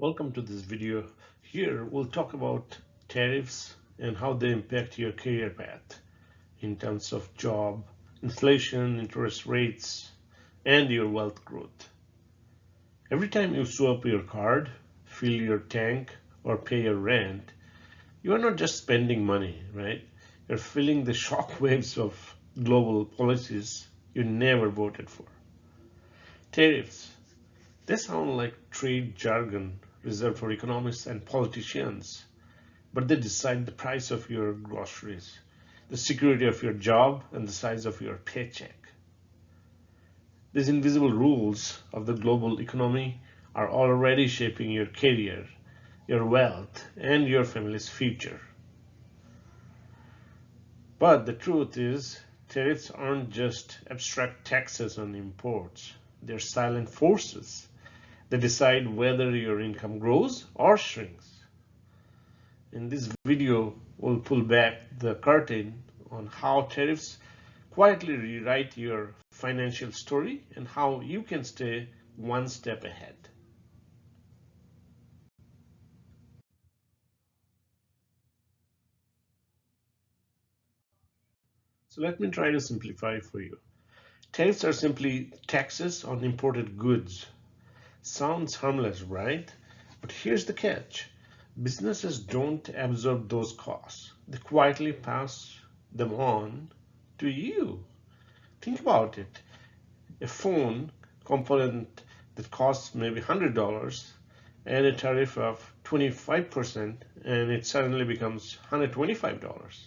Welcome to this video. Here we'll talk about tariffs and how they impact your career path in terms of job, inflation, interest rates, and your wealth growth. Every time you swipe your card, fill your tank, or pay your rent, you are not just spending money, right? You're feeling the shock waves of global policies you never voted for. Tariffs. They sound like trade jargon reserved for economists and politicians, but they decide the price of your groceries, the security of your job, and the size of your paycheck. These invisible rules of the global economy are already shaping your career, your wealth, and your family's future. But the truth is, tariffs aren't just abstract taxes on imports, they're silent forces. They decide whether your income grows or shrinks. In this video, we'll pull back the curtain on how tariffs quietly rewrite your financial story and how you can stay one step ahead. So let me try to simplify for you. Tariffs are simply taxes on imported goods. Sounds harmless, right? But here's the catch. Businesses don't absorb those costs. They quietly pass them on to you. Think about it. A phone component that costs maybe $100 and a tariff of 25%, and it suddenly becomes $125.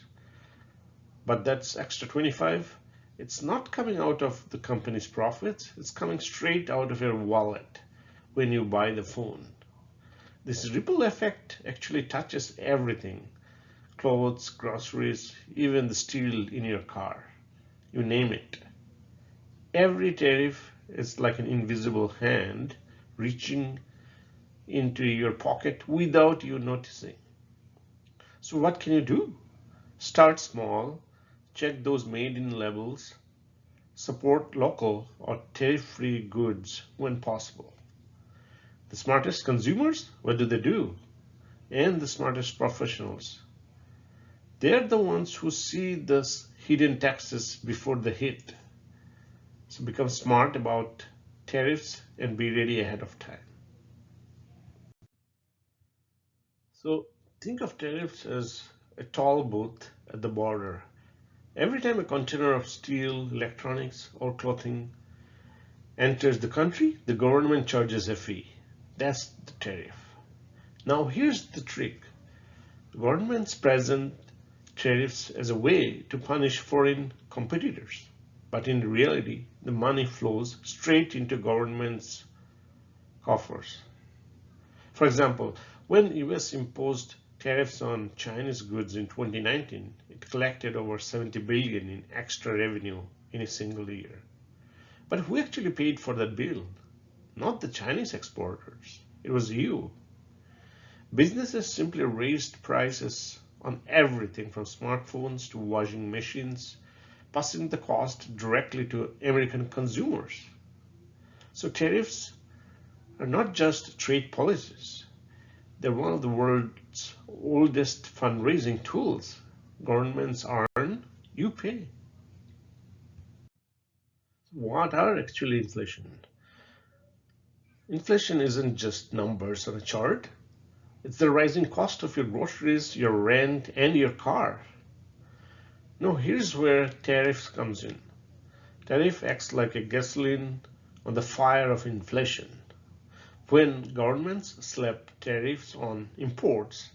But that's extra 25. It's not coming out of the company's profits. It's coming straight out of your wallet when you buy the phone. This ripple effect actually touches everything: clothes, groceries, even the steel in your car. You name it. Every tariff is like an invisible hand reaching into your pocket without you noticing. So what can you do? Start small, check those made-in labels, support local or tariff-free goods when possible. The smartest consumers, what do? And the smartest professionals. They're the ones who see the hidden taxes before they hit. So become smart about tariffs and be ready ahead of time. So think of tariffs as a toll booth at the border. Every time a container of steel, electronics, or clothing enters the country, the government charges a fee. That's the tariff. Now here's the trick. Governments present tariffs as a way to punish foreign competitors. But in reality, the money flows straight into government's coffers. For example, when US imposed tariffs on Chinese goods in 2019, it collected over 70 billion in extra revenue in a single year. But who actually paid for that bill? Not the Chinese exporters. It was you. Businesses simply raised prices on everything from smartphones to washing machines, passing the cost directly to American consumers. So tariffs are not just trade policies. They're one of the world's oldest fundraising tools. Governments earn, you pay. What are actually inflation? Inflation isn't just numbers on a chart. It's the rising cost of your groceries, your rent, and your car. Now here's where tariffs comes in. Tariff acts like a gasoline on the fire of inflation. When governments slap tariffs on imports,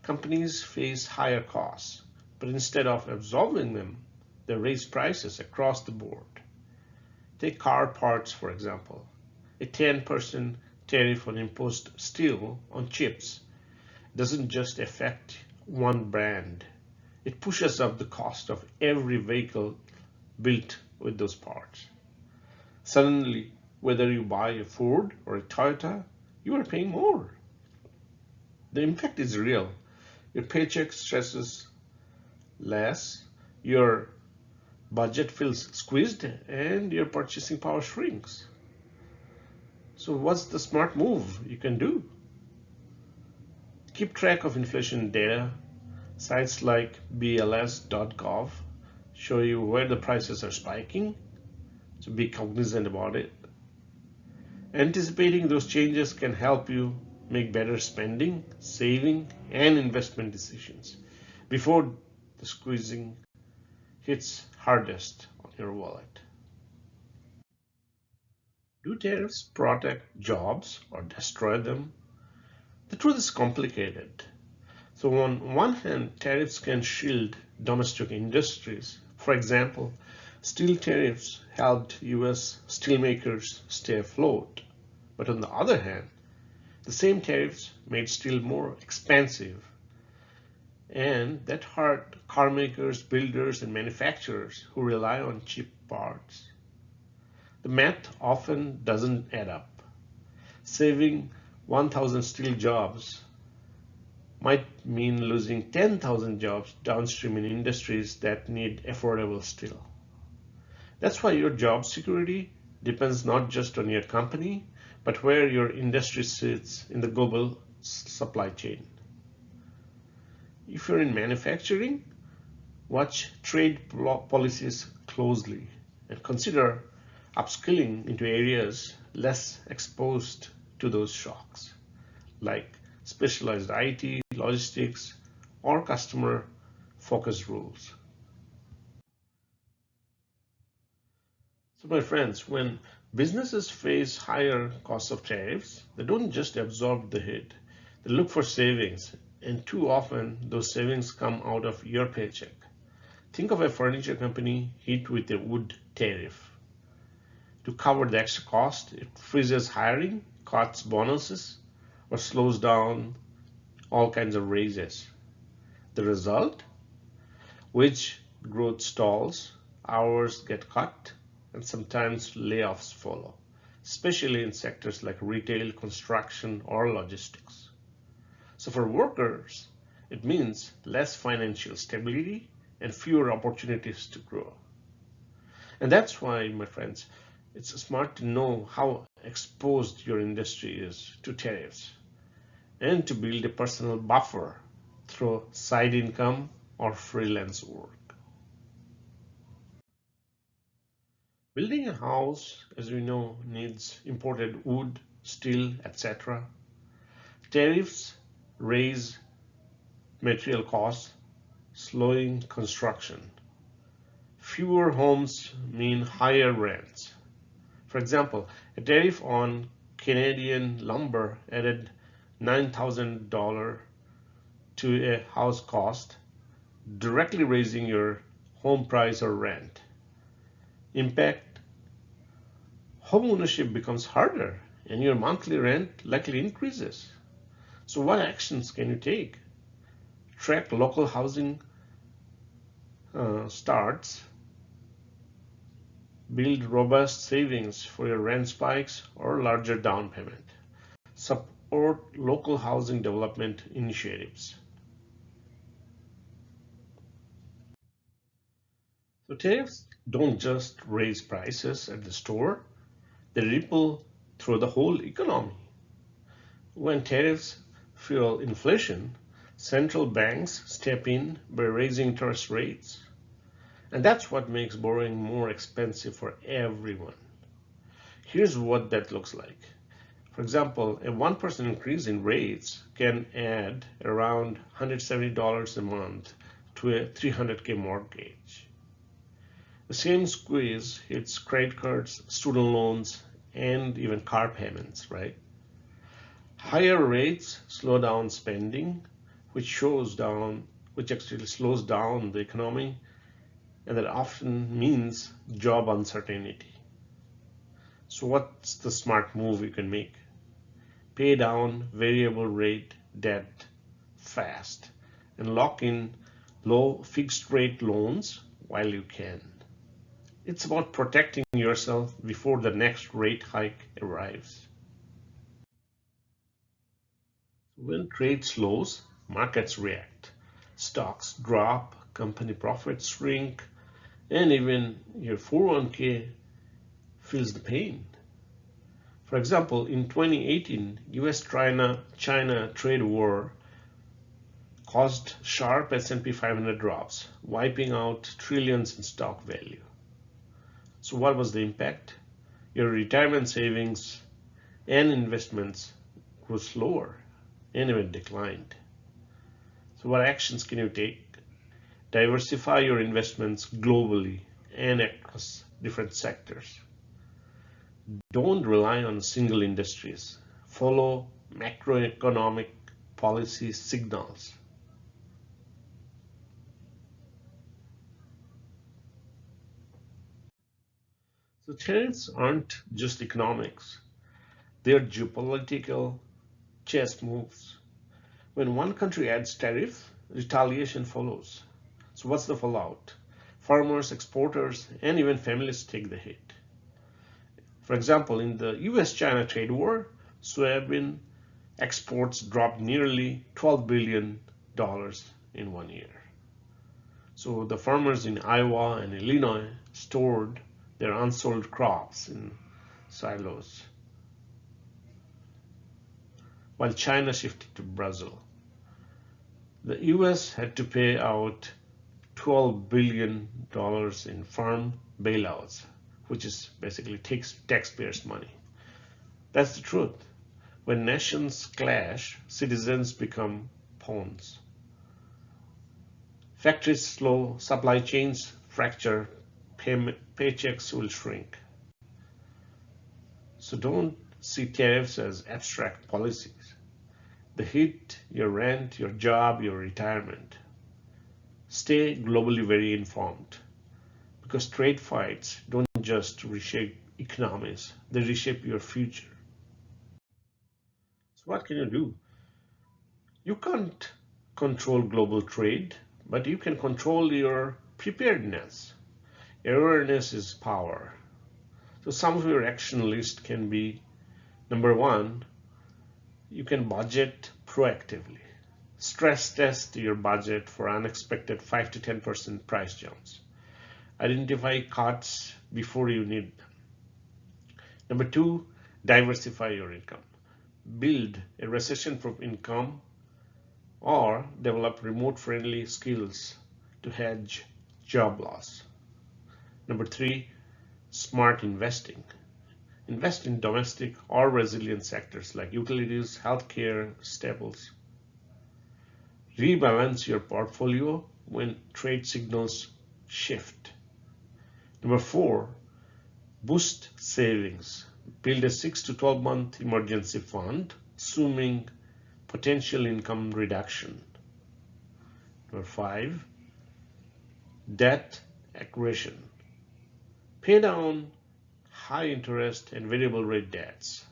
companies face higher costs, but instead of absorbing them, they raise prices across the board. Take car parts, for example. A 10% tariff on imposed steel on chips doesn't just affect one brand. It pushes up the cost of every vehicle built with those parts. Suddenly, whether you buy a Ford or a Toyota, you are paying more. The impact is real. Your paycheck stresses less, your budget feels squeezed, and your purchasing power shrinks. So what's the smart move you can do? Keep track of inflation data. Sites like bls.gov show you where the prices are spiking, so be cognizant about it. Anticipating those changes can help you make better spending, saving, and investment decisions before the squeezing hits hardest on your wallet. Do tariffs protect jobs or destroy them? The truth is complicated. So on one hand, tariffs can shield domestic industries. For example, steel tariffs helped US steelmakers stay afloat. But on the other hand, the same tariffs made steel more expensive, and that hurt car makers, builders, and manufacturers who rely on cheap parts. The math often doesn't add up. Saving 1,000 steel jobs might mean losing 10,000 jobs downstream in industries that need affordable steel. That's why your job security depends not just on your company, but where your industry sits in the global supply chain. If you're in manufacturing, watch trade policies closely and consider upskilling into areas less exposed to those shocks, like specialized IT, logistics, or customer-focused rules. So my friends, when businesses face higher costs of tariffs, they don't just absorb the hit, they look for savings, and too often those savings come out of your paycheck. Think of a furniture company hit with a wood tariff. To cover the extra cost, it freezes hiring, cuts bonuses, or slows down all kinds of raises. The result? Wage growth stalls, hours get cut, and sometimes layoffs follow, especially in sectors like retail, construction, or logistics. So for workers, it means less financial stability and fewer opportunities to grow. And that's why, my friends, it's smart to know how exposed your industry is to tariffs and to build a personal buffer through side income or freelance work. Building a house, as we know, needs imported wood, steel, etc. Tariffs raise material costs, slowing construction. Fewer homes mean higher rents. For example, a tariff on Canadian lumber added $9,000 to a house cost, directly raising your home price or rent. Impact: home ownership becomes harder and your monthly rent likely increases. So what actions can you take? Track local housing starts, build robust savings for your rent spikes or larger down payment. Support local housing development initiatives. So tariffs don't just raise prices at the store, they ripple through the whole economy. When tariffs fuel inflation, central banks step in by raising interest rates. And that's what makes borrowing more expensive for everyone. Here's what that looks like. For example, a 1% increase in rates can add around $170 a month to a $300K mortgage. The same squeeze hits credit cards, student loans, and even car payments, right? Higher rates slow down spending, which actually slows down the economy, and that often means job uncertainty. So what's the smart move you can make? Pay down variable rate debt fast and lock in low fixed rate loans while you can. It's about protecting yourself before the next rate hike arrives. When trade slows, markets react. Stocks drop, company profits shrink, and even your 401k feels the pain. For example, in 2018, US-China trade war caused sharp S&P 500 drops, wiping out trillions in stock value. So what was the impact? Your retirement savings and investments grew slower and even declined. So what actions can you take? Diversify your investments globally and across different sectors. Don't rely on single industries. Follow macroeconomic policy signals. So tariffs aren't just economics. They're geopolitical chess moves. When one country adds tariff, retaliation follows. So what's the fallout? Farmers, exporters, and even families take the hit. For example, in the US-China trade war, soybean exports dropped nearly $12 billion in 1 year. So the farmers in Iowa and Illinois stored their unsold crops in silos, while China shifted to Brazil. The US had to pay out $12 billion in farm bailouts, which is basically taxpayers' money. That's the truth. When nations clash, citizens become pawns. Factories slow, supply chains fracture, paychecks will shrink. So don't see tariffs as abstract policies. They hit your rent, your job, your retirement. Stay globally very informed, because trade fights don't just reshape economies, they reshape your future. So what can you do? You can't control global trade, but you can control your preparedness. Awareness is power. So some of your action list can be: number one, you can budget proactively. Stress test your budget for unexpected 5 to 10% price jumps. Identify cuts before you need them. Number two, diversify your income. Build a recession-proof income or develop remote-friendly skills to hedge job loss. Number three, smart investing. Invest in domestic or resilient sectors like utilities, healthcare, staples. Rebalance your portfolio when trade signals shift. Number four, boost savings. Build a 6 to 12 month emergency fund, assuming potential income reduction. Number five, debt accretion. Pay down high interest and variable rate debts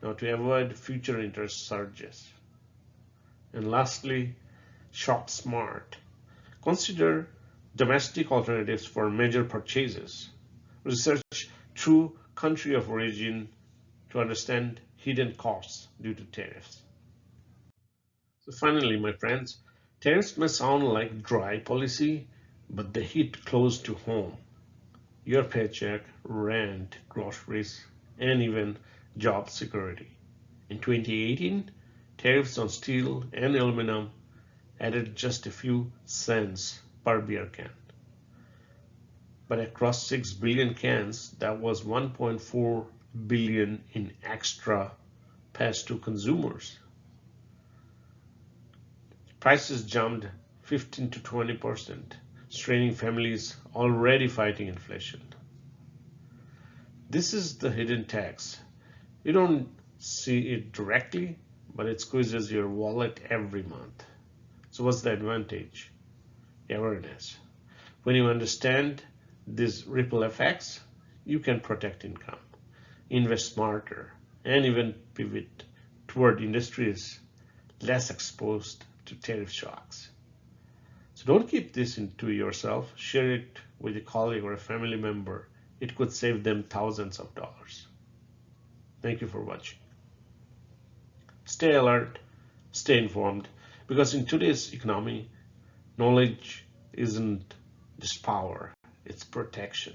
now to avoid future interest surges. And lastly, shop smart. Consider domestic alternatives for major purchases. Research true country of origin to understand hidden costs due to tariffs. So finally, my friends, tariffs may sound like dry policy, but they hit close to home. Your paycheck, rent, groceries, and even job security. In 2018, tariffs on steel and aluminum added just a few cents per beer can. But across 6 billion cans, that was 1.4 billion in extra passed to consumers. Prices jumped 15 to 20%, straining families already fighting inflation. This is the hidden tax. You don't see it directly, but it squeezes your wallet every month. So what's the advantage? Awareness. When you understand these ripple effects, you can protect income, invest smarter, and even pivot toward industries less exposed to tariff shocks. So don't keep this into yourself. Share it with a colleague or a family member. It could save them thousands of dollars. Thank you for watching. Stay alert, stay informed, because in today's economy, knowledge isn't just power, it's protection.